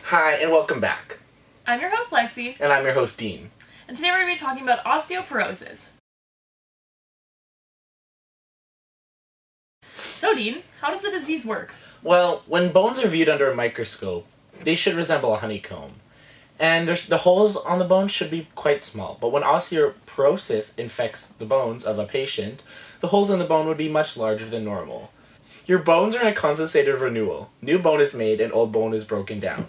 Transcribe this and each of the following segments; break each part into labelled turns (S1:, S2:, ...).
S1: Hi, and welcome back.
S2: I'm your host, Lexi.
S1: And I'm your host, Dean.
S2: And today we're going to be talking about osteoporosis. So, Dean, how does the disease work?
S1: Well, when bones are viewed under a microscope, they should resemble a honeycomb. And the holes on the bones should be quite small. But when osteoporosis infects the bones of a patient, the holes in the bone would be much larger than normal. Your bones are in a constant state of renewal. New bone is made and old bone is broken down.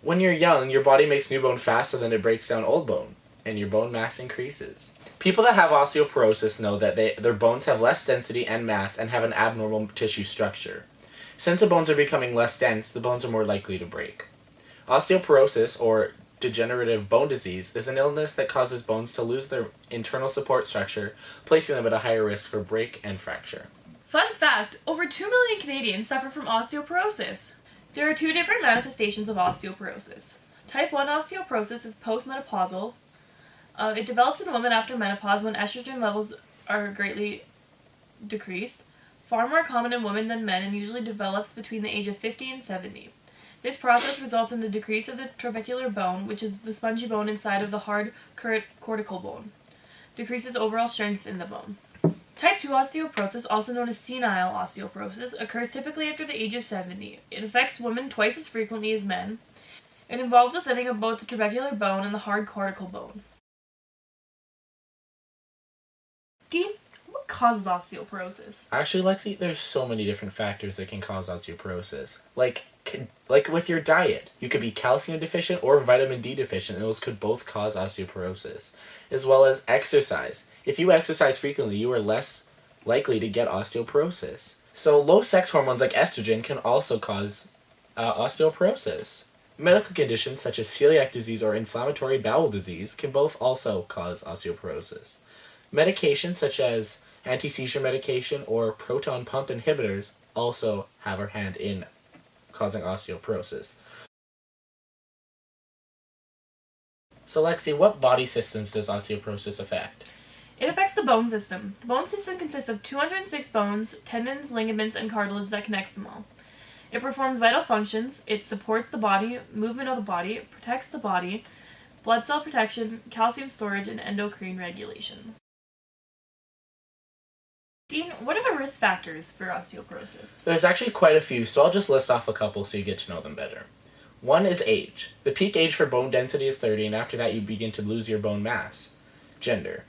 S1: When you're young, your body makes new bone faster than it breaks down old bone, and your bone mass increases. People that have osteoporosis know that their bones have less density and mass and have an abnormal tissue structure. Since the bones are becoming less dense, the bones are more likely to break. Osteoporosis, or degenerative bone disease, is an illness that causes bones to lose their internal support structure, placing them at a higher risk for break and fracture.
S2: Fun fact, over 2 million Canadians suffer from osteoporosis. There are two different manifestations of osteoporosis. Type 1 osteoporosis is postmenopausal. It develops in women after menopause when estrogen levels are greatly decreased. Far more common in women than men and usually develops between the age of 50 and 70. This process results in the decrease of the trabecular bone, which is the spongy bone inside of the hard cortical bone. Decreases overall strength in the bone. Type 2 osteoporosis, also known as senile osteoporosis, occurs typically after the age of 70. It affects women twice as frequently as men. It involves the thinning of both the trabecular bone and the hard cortical bone. Dean, what causes osteoporosis?
S1: Actually, Lexi, there's so many different factors that can cause osteoporosis. Like with your diet, you could be calcium deficient or vitamin D deficient, and those could both cause osteoporosis. As well as exercise. If you exercise frequently, you are less likely to get osteoporosis. So low sex hormones like estrogen can also cause osteoporosis. Medical conditions such as celiac disease or inflammatory bowel disease can both also cause osteoporosis. Medications such as anti-seizure medication or proton pump inhibitors also have a hand in causing osteoporosis. So Lexi, what body systems does osteoporosis affect?
S2: It affects the bone system. The bone system consists of 206 bones, tendons, ligaments, and cartilage that connects them all. It performs vital functions. It supports the body, movement of the body, protects the body, blood cell protection, calcium storage, and endocrine regulation. Dean, what are the risk factors for osteoporosis?
S1: There's actually quite a few, so I'll just list off a couple so you get to know them better. One is age. The peak age for bone density is 30, and after that you begin to lose your bone mass. Gender.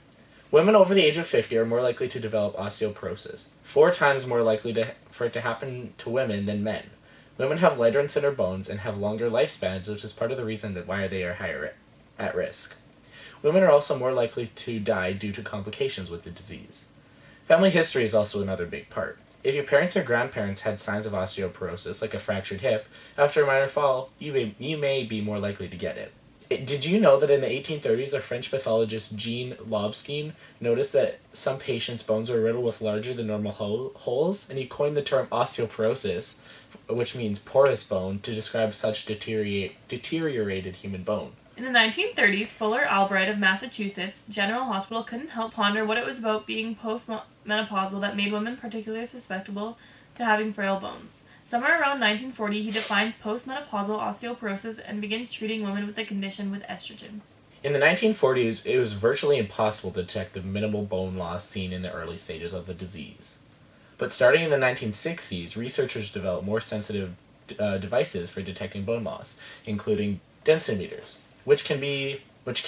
S1: Women over the age of 50 are more likely to develop osteoporosis, 4 times more likely for it to happen to women than men. Women have lighter and thinner bones and have longer lifespans, which is part of the reason why they are higher at risk. Women are also more likely to die due to complications with the disease. Family history is also another big part. If your parents or grandparents had signs of osteoporosis, like a fractured hip, after a minor fall, you may be more likely to get it. Did you know that in the 1830s, a French pathologist, Jean Lobstein, noticed that some patients' bones were riddled with larger than normal holes, and he coined the term osteoporosis, which means porous bone, to describe such deteriorated human bone.
S2: In the 1930s, Fuller Albright of Massachusetts General Hospital couldn't help ponder what it was about being postmenopausal that made women particularly susceptible to having frail bones. Somewhere around 1940, he defines postmenopausal osteoporosis and begins treating women with the condition with estrogen.
S1: In the 1940s, it was virtually impossible to detect the minimal bone loss seen in the early stages of the disease. But starting in the 1960s, researchers developed more sensitive devices for detecting bone loss, including densimeters, which can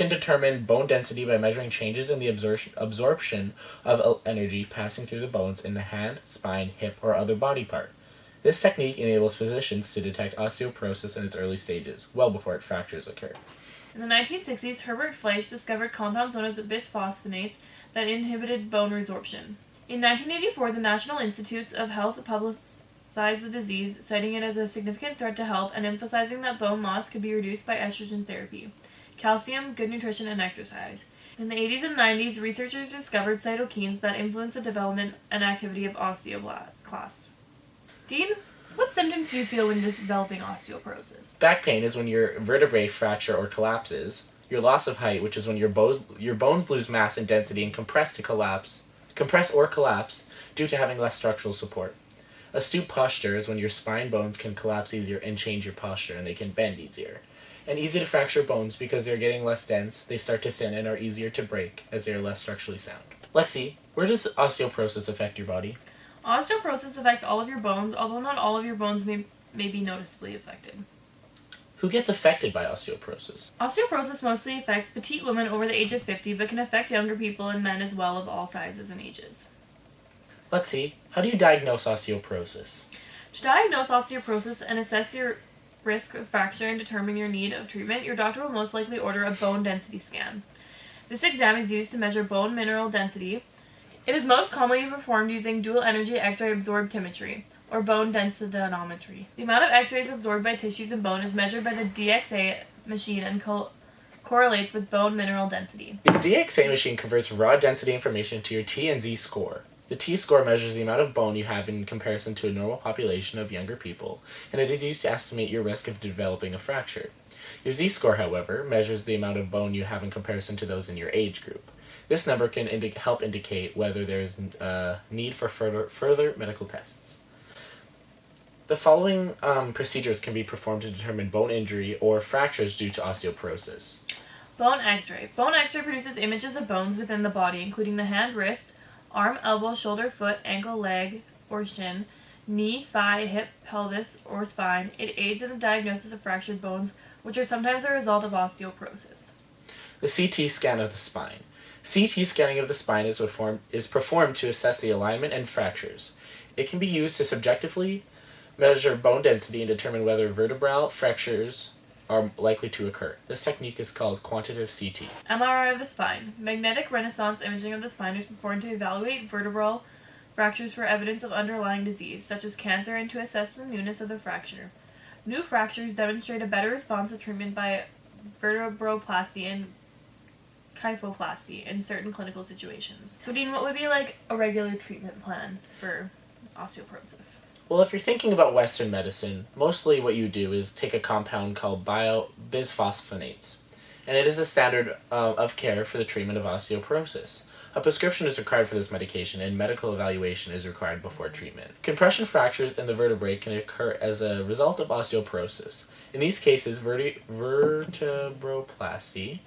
S1: determine bone density by measuring changes in the absorption of energy passing through the bones in the hand, spine, hip, or other body part. This technique enables physicians to detect osteoporosis in its early stages, well before fractures occur.
S2: In the 1960s, Herbert Fleisch discovered compounds known as bisphosphonates that inhibited bone resorption. In 1984, the National Institutes of Health publicized the disease, citing it as a significant threat to health and emphasizing that bone loss could be reduced by estrogen therapy, calcium, good nutrition, and exercise. In the 80s and 90s, researchers discovered cytokines that influence the development and activity of osteoblasts. Dean, what symptoms do you feel when developing osteoporosis?
S1: Back pain is when your vertebrae fracture or collapses. Your loss of height, which is when your bones lose mass and density and compress or collapse due to having less structural support. A stoop posture is when your spine bones can collapse easier and change your posture, and they can bend easier. And easy to fracture bones because they're getting less dense, they start to thin and are easier to break as they are less structurally sound. Lexi, where does osteoporosis affect your body?
S2: Osteoporosis affects all of your bones, although not all of your bones may be noticeably affected.
S1: Who gets affected by osteoporosis?
S2: Osteoporosis mostly affects petite women over the age of 50, but can affect younger people and men as well of all sizes and ages.
S1: Lexi, how do you diagnose osteoporosis?
S2: To diagnose osteoporosis and assess your risk of fracture and determine your need of treatment, your doctor will most likely order a bone density scan. This exam is used to measure bone mineral density. It is most commonly performed using dual energy X-ray absorptimetry, or bone densitometry. The amount of X-rays absorbed by tissues and bone is measured by the DXA machine and correlates with bone mineral density.
S1: The DXA machine converts raw density information to your T and Z score. The T-score measures the amount of bone you have in comparison to a normal population of younger people, and it is used to estimate your risk of developing a fracture. Your Z-score, however, measures the amount of bone you have in comparison to those in your age group. This number can help indicate whether there is a need for further medical tests. The following procedures can be performed to determine bone injury or fractures due to osteoporosis.
S2: Bone X-ray. Bone X-ray produces images of bones within the body, including the hand, wrist, arm, elbow, shoulder, foot, ankle, leg, or shin, knee, thigh, hip, pelvis, or spine. It aids in the diagnosis of fractured bones, which are sometimes a result of osteoporosis.
S1: The CT scan of the spine. CT scanning of the spine is performed to assess the alignment and fractures. It can be used to subjectively measure bone density and determine whether vertebral fractures are likely to occur. This technique is called quantitative CT.
S2: MRI of the spine. Magnetic resonance imaging of the spine is performed to evaluate vertebral fractures for evidence of underlying disease, such as cancer, and to assess the newness of the fracture. New fractures demonstrate a better response to treatment by vertebroplasty and kyphoplasty in certain clinical situations. So, Dean, what would be like a regular treatment plan for osteoporosis?
S1: Well, if you're thinking about Western medicine, mostly what you do is take a compound called bisphosphonates, and it is the standard of care for the treatment of osteoporosis. A prescription is required for this medication, and medical evaluation is required before treatment. Compression fractures in the vertebrae can occur as a result of osteoporosis. In these cases, vertebroplasty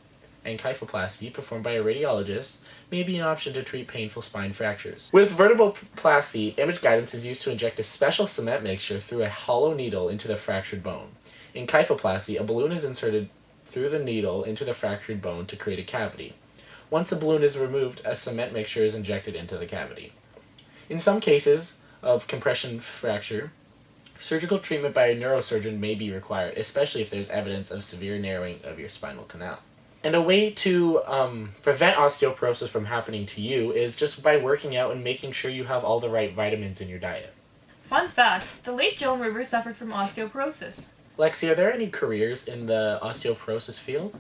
S1: and kyphoplasty, performed by a radiologist, may be an option to treat painful spine fractures. With vertebroplasty, image guidance is used to inject a special cement mixture through a hollow needle into the fractured bone. In kyphoplasty, a balloon is inserted through the needle into the fractured bone to create a cavity. Once the balloon is removed, a cement mixture is injected into the cavity. In some cases of compression fracture, surgical treatment by a neurosurgeon may be required, especially if there's evidence of severe narrowing of your spinal canal. And a way to prevent osteoporosis from happening to you is just by working out and making sure you have all the right vitamins in your diet.
S2: Fun fact, the late Joan Rivers suffered from osteoporosis.
S1: Lexi, are there any careers in the osteoporosis field?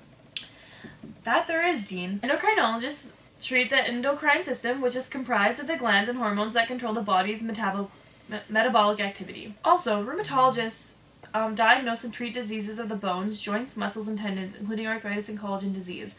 S2: That there is, Dean. Endocrinologists treat the endocrine system, which is comprised of the glands and hormones that control the body's metabolic activity. Also, rheumatologists diagnose and treat diseases of the bones, joints, muscles, and tendons, including arthritis and collagen disease.